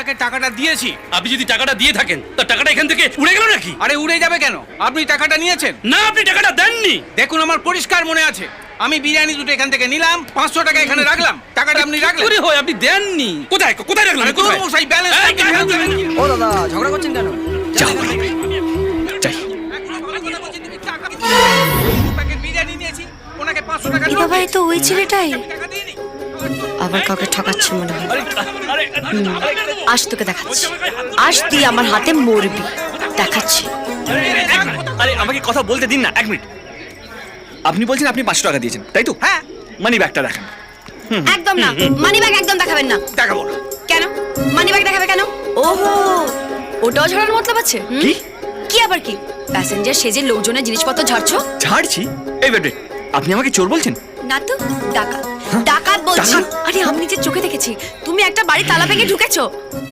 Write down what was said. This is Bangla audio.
তাকে টাকাটা দিয়েছি। আপনি যদি টাকাটা দিয়ে থাকেন তা টাকাটা এখান থেকে উড়ে গেল নাকি? আরে উড়ে যাবে কেন? আপনি টাকাটা নিয়েছেন? না, আপনি টাকাটা দেননি। দেখুন, আমার পরিষ্কার মনে আছে, আমি বিরিয়ানি দুটো এখান থেকে নিলাম, 500 টাকা এখানে রাখলাম, টাকাটা আপনি রাখলেন। কি করে হয়? আপনি দেননি। কোথায় কোথায় রাখলেন? আরে কোথায়? মশাই, ব্যালেন্স এই, ও দাদা, ঝগড়া করছেন কেন? যাও। যাই। বিরিয়ানি নিয়েছি, ওনাকে 500 টাকা এ বাবা, এ তো ওই ছেলেটাই। টাকা দিইনি। আবার কাউকে ঠকাচ্ছে মনে হয়। আরে আরে আজ তোকে দেখাচ্ছি, আজ তুই আমার হাতে মরবি। দেখাচ্ছি। আরে আমাকে কথা বলতে দিন না, 1 মিনিট। আপনি বলছেন আপনি 500 টাকা দিয়েছেন, তাই তো? হ্যাঁ। মানি ব্যাগটা দেখান। একদম না, মানি ব্যাগ একদম দেখাবেন না। দেখাবো না। কেন মানি ব্যাগ দেখাবে কেন? ওহো, ওটাও ঝাড়ার মতলব আছে? কি? কি আবার কি? প্যাসেঞ্জার সেজে লোকজনের জিনিসপত্র ঝাড়ছো? ছাড়ছি? এই বেটে, আপনি আমাকে চোর বলছেন? না তো, ডাকাত। ডাকাত বলছি। ডাকাত? আরে আমি নিজের চোখে দেখেছি, তুমি একটা বাড়ি তালা ভেঙে ঢুকেছো।